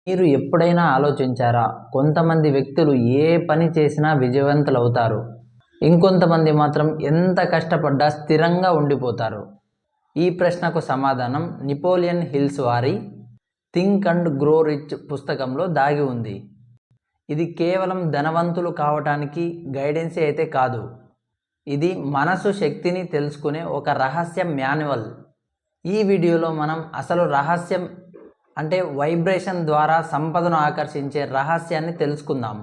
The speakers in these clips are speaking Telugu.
మీరు ఎప్పుడైనా ఆలోచించారా? కొంతమంది వ్యక్తులు ఏ పని చేసినా విజయవంతులవుతారు. ఇంకొంతమంది మాత్రం ఎంత కష్టపడ్డా స్థిరంగా ఉండిపోతారు. ఈ ప్రశ్నకు సమాధానం నెపోలియన్ హిల్స్ వారి థింక్ అండ్ గ్రో రిచ్ పుస్తకంలో దాగి ఉంది. ఇది కేవలం ధనవంతులు కావటానికి గైడెన్సీ అయితే కాదు. ఇది మనసు శక్తిని తెలుసుకునే ఒక రహస్య మాన్యువల్. ఈ వీడియోలో మనం అసలు రహస్యం అంటే వైబ్రేషన్ ద్వారా సంపదను ఆకర్షించే రహస్యాన్ని తెలుసుకుందాం.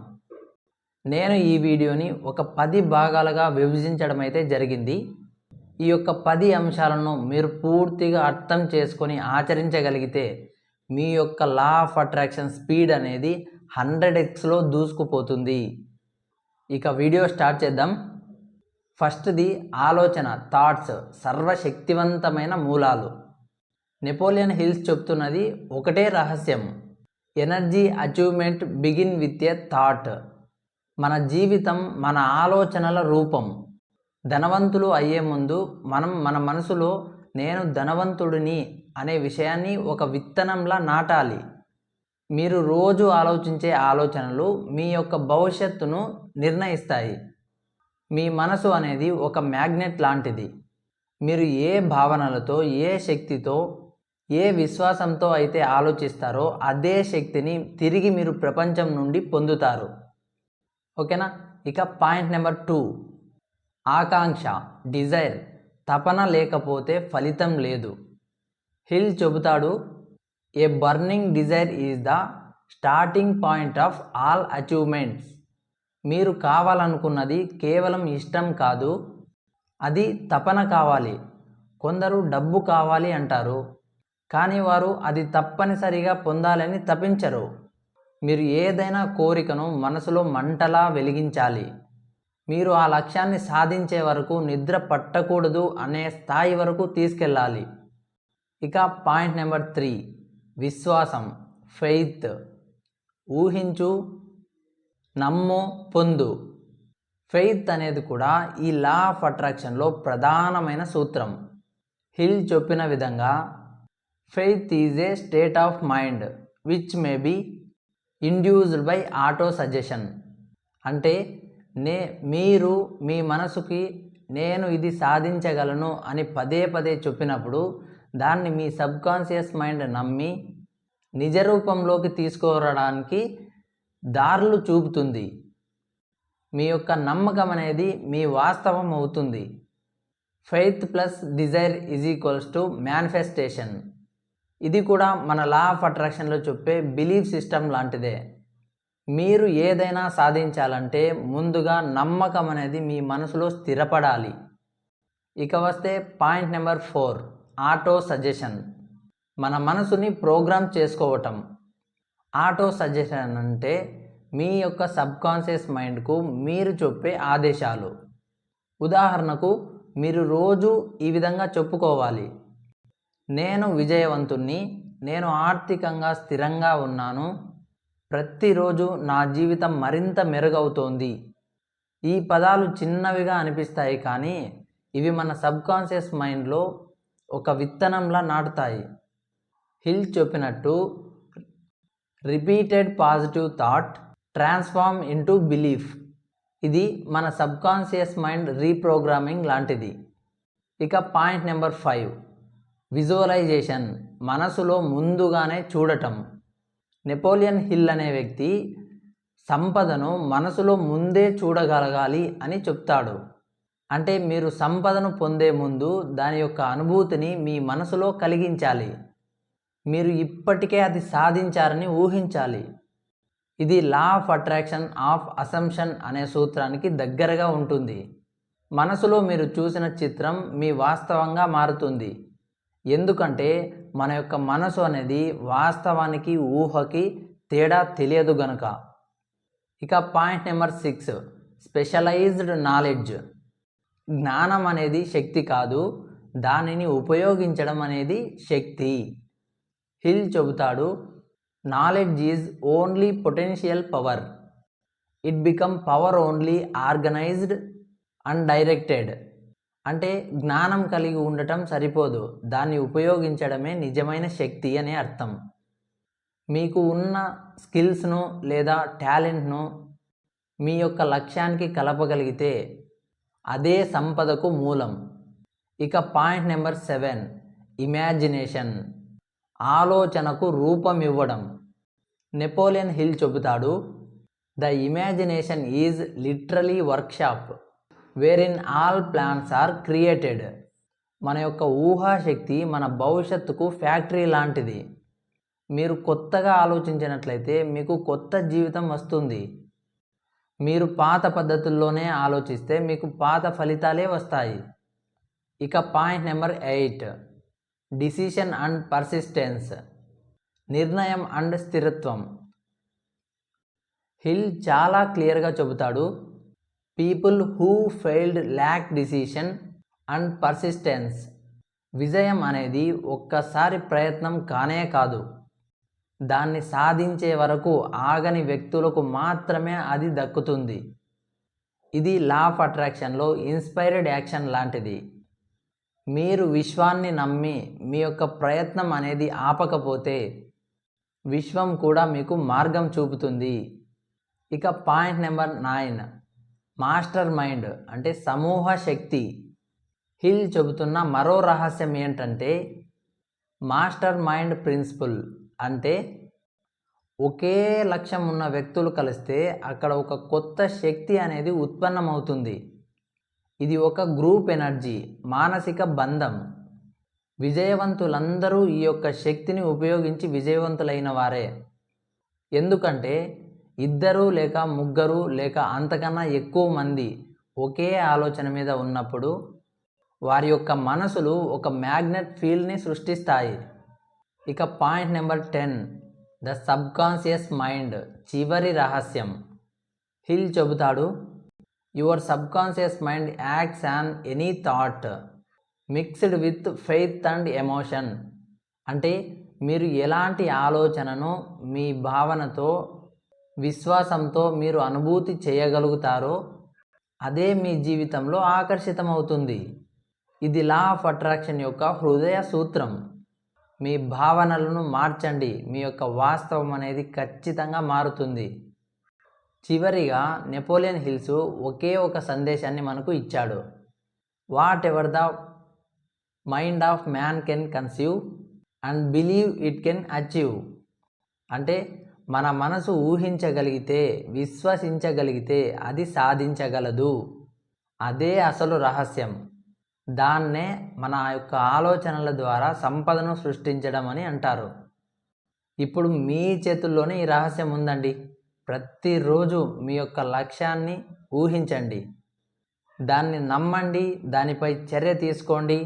నేను ఈ వీడియోని ఒక 10 భాగాలుగా విభజించడం అయితే జరిగింది. ఈ యొక్క 10 అంశాలను మీరు పూర్తిగా అర్థం చేసుకొని ఆచరించగలిగితే మీ యొక్క లా ఆఫ్ అట్రాక్షన్ స్పీడ్ అనేది 100x దూసుకుపోతుంది. ఇక వీడియో స్టార్ట్ చేద్దాం. ఫస్ట్ది ఆలోచన, థాట్స్ సర్వశక్తివంతమైన మూలాలు. నెపోలియన్ హిల్స్ చెప్తున్నది ఒకటే రహస్యం: energy achievement begin with a thought. మన జీవితం మన ఆలోచనల రూపం. ధనవంతులు అయ్యే ముందు మనం మన మనసులో నేను ధనవంతుడిని అనే విషయాన్ని ఒక విత్తనంలా నాటాలి. మీరు రోజు ఆలోచించే ఆలోచనలు మీ యొక్క భవిష్యత్తును నిర్ణయిస్తాయి. మీ మనసు అనేది ఒక మ్యాగ్నెట్ లాంటిది. మీరు ఏ భావనలతో, ఏ శక్తితో, ఏ విశ్వాసంతో అయితే ఆలోచిస్తారో అదే శక్తిని తిరిగి మీరు ప్రపంచం నుండి పొందుతారు. ఓకేనా? ఇక పాయింట్ నెంబర్ 2, ఆకాంక్ష, డిజైర్. తపన లేకపోతే ఫలితం లేదు. హిల్ చెబుతాడు, ఏ burning desire is the starting point of all achievements. మీరు కావాలనుకున్నది కేవలం ఇష్టం కాదు, అది తపన కావాలి. కొందరు డబ్బు కావాలి అంటారు, కానీ వారు అది తప్పనిసరిగా పొందాలని తపించరు. మీరు ఏదైనా కోరికను మనసులో మంటలా వెలిగించాలి. మీరు ఆ లక్ష్యాన్ని సాధించే వరకు నిద్ర పట్టకూడదు అనే స్థాయి వరకు తీసుకెళ్ళాలి. ఇక పాయింట్ నెంబర్ 3, విశ్వాసం, ఫెయిత్. ఊహించు, నమ్ము, పొందు. ఫెయిత్ అనేది కూడా ఈ లా ఆఫ్ అట్రాక్షన్లో ప్రధానమైన సూత్రం. హిల్ చెప్పిన విధంగా faith is a state of mind which may be induced by autosuggestion. అంటే మీరు మీ మనసుకి నేను ఇది సాధించగలను అని పదే పదే చెప్పినప్పుడు దాన్ని మీ సబ్కాన్షియస్ మైండ్ నమ్మి నిజ రూపంలోకి తీసుకురావడానికి దారులు చూపుతుంది. మీ యొక్క నమ్మకం అనేది మీ వాస్తవం అవుతుంది. Faith plus Dzire is equals to manifestation. ఇది కూడా మన లా ఆఫ్ అట్రాక్షన్లో చెప్పే బిలీఫ్ సిస్టమ్ లాంటిదే. మీరు ఏదైనా సాధించాలంటే ముందుగా నమ్మకం అనేది మీ మనసులో స్థిరపడాలి. ఇక వస్తే పాయింట్ నెంబర్ 4, ఆటో సజెషన్. మన మనసుని ప్రోగ్రామ్ చేసుకోవటం. ఆటో సజెషన్ అంటే మీ యొక్క సబ్కాన్షియస్ మైండ్కు మీరు చెప్పే ఆదేశాలు. ఉదాహరణకు, మీరు రోజు ఈ విధంగా చెప్పుకోవాలి: నేను విజయవంతుణ్ణి, నేను ఆర్థికంగా స్థిరంగా ఉన్నాను, ప్రతిరోజు నా జీవితం మరింత మెరుగవుతోంది. ఈ పదాలు చిన్నవిగా అనిపిస్తాయి, కానీ ఇవి మన సబ్కాన్షియస్ మైండ్లో ఒక విత్తనంలా నాటుతాయి. హిల్ చెప్పినట్టు repeated positive thought transform into belief. ఇది మన సబ్కాన్షియస్ మైండ్ రీప్రోగ్రామింగ్ లాంటిది. ఇక పాయింట్ నెంబర్ 5, విజువలైజేషన్, మనసులో ముందుగానే చూడటం. నెపోలియన్ హిల్ అనే వ్యక్తి సంపదను మనసులో ముందే చూడగలగాలి అని చెప్తాడు. అంటే మీరు సంపదను పొందే ముందు దాని యొక్క అనుభూతిని మీ మనసులో కలిగించాలి. మీరు ఇప్పటికే అది సాధించారని ఊహించాలి. ఇది law of attraction of assumption అనే సూత్రానికి దగ్గరగా ఉంటుంది. మనసులో మీరు చూసిన చిత్రం మీ వాస్తవంగా మారుతుంది. ఎందుకంటే మన యొక్క మనసు అనేది వాస్తవానికి ఊహకి తేడా తెలియదు గనుక. ఇక పాయింట్ నెంబర్ 6, స్పెషలైజ్డ్ నాలెడ్జ్. జ్ఞానం అనేది శక్తి కాదు, దానిని ఉపయోగించడం అనేది శక్తి. హిల్ చెబుతాడు, knowledge is only potential power, it become power only organised and directed. అంటే జ్ఞానం కలిగి ఉండటం సరిపోదు, దాన్ని ఉపయోగించడమే నిజమైన శక్తి అనే అర్థం. మీకు ఉన్న స్కిల్స్ను లేదా టాలెంట్ను మీ యొక్క లక్ష్యానికి కలపగలిగితే అదే సంపదకు మూలం. ఇక పాయింట్ నెంబర్ 7, ఇమాజినేషన్, ఆలోచనకు రూపం ఇవ్వడం. నెపోలియన్ హిల్ చెబుతాడు, the imagination is literally workshop wherein all plans are created. మన యొక్క ఊహాశక్తి మన భవిష్యత్తుకు ఫ్యాక్టరీ లాంటిది. మీరు కొత్తగా ఆలోచించినట్లయితే మీకు కొత్త జీవితం వస్తుంది. మీరు పాత పద్ధతుల్లోనే ఆలోచిస్తే మీకు పాత ఫలితాలే వస్తాయి. ఇక point number 8, decision and persistence, నిర్ణయం అండ్ స్థిరత్వం. హిల్ చాలా క్లియర్గా చెబుతాడు, people who failed lakh decision and persistence. విజయం అనేది ఒక్కసారి ప్రయత్నం కానే కాదు, దాన్ని సాధించే వరకు ఆగని వ్యక్తులకు మాత్రమే అది దక్కుతుంది. ఇది లా ఆఫ్ అట్రాక్షన్లో ఇన్స్పైర్డ్ యాక్షన్ లాంటిది. మీరు విశ్వాన్ని నమ్మి మీ యొక్క ప్రయత్నం అనేది ఆపకపోతే విశ్వం కూడా మీకు మార్గం చూపుతుంది. ఇక పాయింట్ నెంబర్ 9, మాస్టర్ మైండ్ అంటే సమూహ శక్తి. హిల్ చెబుతున్న మరో రహస్యం ఏంటంటే మాస్టర్ మైండ్ ప్రిన్సిపల్. అంటే ఒకే లక్ష్యం ఉన్న వ్యక్తులు కలిస్తే అక్కడ ఒక కొత్త శక్తి అనేది ఉత్పన్నమవుతుంది. ఇది ఒక గ్రూప్ ఎనర్జీ, మానసిక బంధం. విజయవంతులందరూ ఈ యొక్క శక్తిని ఉపయోగించి విజయవంతులైన వారే. ఎందుకంటే 2 లేక 3 లేక అంతకన్నా ఎక్కువ మంది ఒకే ఆలోచన మీద ఉన్నప్పుడు వారి యొక్క మనసులు ఒక మ్యాగ్నెట్ ఫీల్డ్ని సృష్టిస్తాయి. ఇక point number 10, the subconscious mind, చివరి రహస్యం. హిల్ చెబుతాడు, your subconscious mind acts on any thought mixed with faith and emotion. అంటే మీరు ఎలాంటి ఆలోచనను మీ భావనతో విశ్వాసంతో మీరు అనుభూతి చేయగలుగుతారో అదే మీ జీవితంలో ఆకర్షితమవుతుంది. ఇది లా ఆఫ్ అట్రాక్షన్ యొక్క హృదయ సూత్రం. మీ భావనలను మార్చండి, మీ యొక్క వాస్తవం అనేది ఖచ్చితంగా మారుతుంది. చివరిగా నెపోలియన్ హిల్స్ ఒకే ఒక సందేశాన్ని మనకు ఇచ్చాడు, what ever the mind of man can conceive and believe it can achieve. అంటే మన మనసు ఊహించగలిగితే, విశ్వసించగలిగితే అది సాధించగలదు. అదే అసలు రహస్యం. దాన్నే మన యొక్క ఆలోచనల ద్వారా సంపదను సృష్టించడం అని అంటారు. ఇప్పుడు మీ చేతుల్లోనే ఈ రహస్యం ఉందండి. ప్రతిరోజు మీ యొక్క లక్ష్యాన్ని ఊహించండి, దాన్ని నమ్మండి, దానిపై చర్య తీసుకోండి.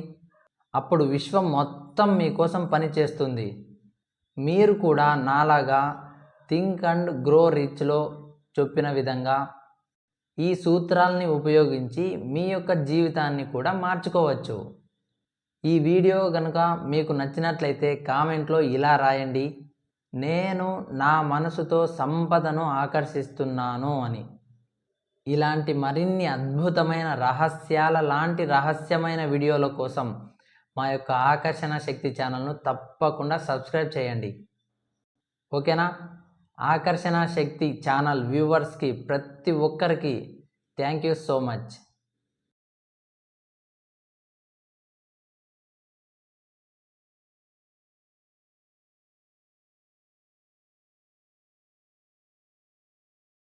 అప్పుడు విశ్వం మొత్తం మీకోసం పనిచేస్తుంది. మీరు కూడా నాలాగా థింక్ అండ్ గ్రో రిచ్లో చెప్పిన విధంగా ఈ సూత్రాలని ఉపయోగించి మీ యొక్క జీవితాన్ని కూడా మార్చుకోవచ్చు. ఈ వీడియో కనుక మీకు నచ్చినట్లయితే కామెంట్లో ఇలా రాయండి, నేను నా మనసుతో సంపదను ఆకర్షిస్తున్నాను అని. ఇలాంటి మరిన్ని అద్భుతమైన రహస్యాల లాంటి రహస్యమైన వీడియోల కోసం మా యొక్క ఆకర్షణ శక్తి ఛానల్ను తప్పకుండా సబ్స్క్రైబ్ చేయండి. ఓకేనా? ఆకర్షణ శక్తి ఛానల్ వ్యూవర్స్కి ప్రతి ఒక్కరికి థ్యాంక్ యూ సో మచ్.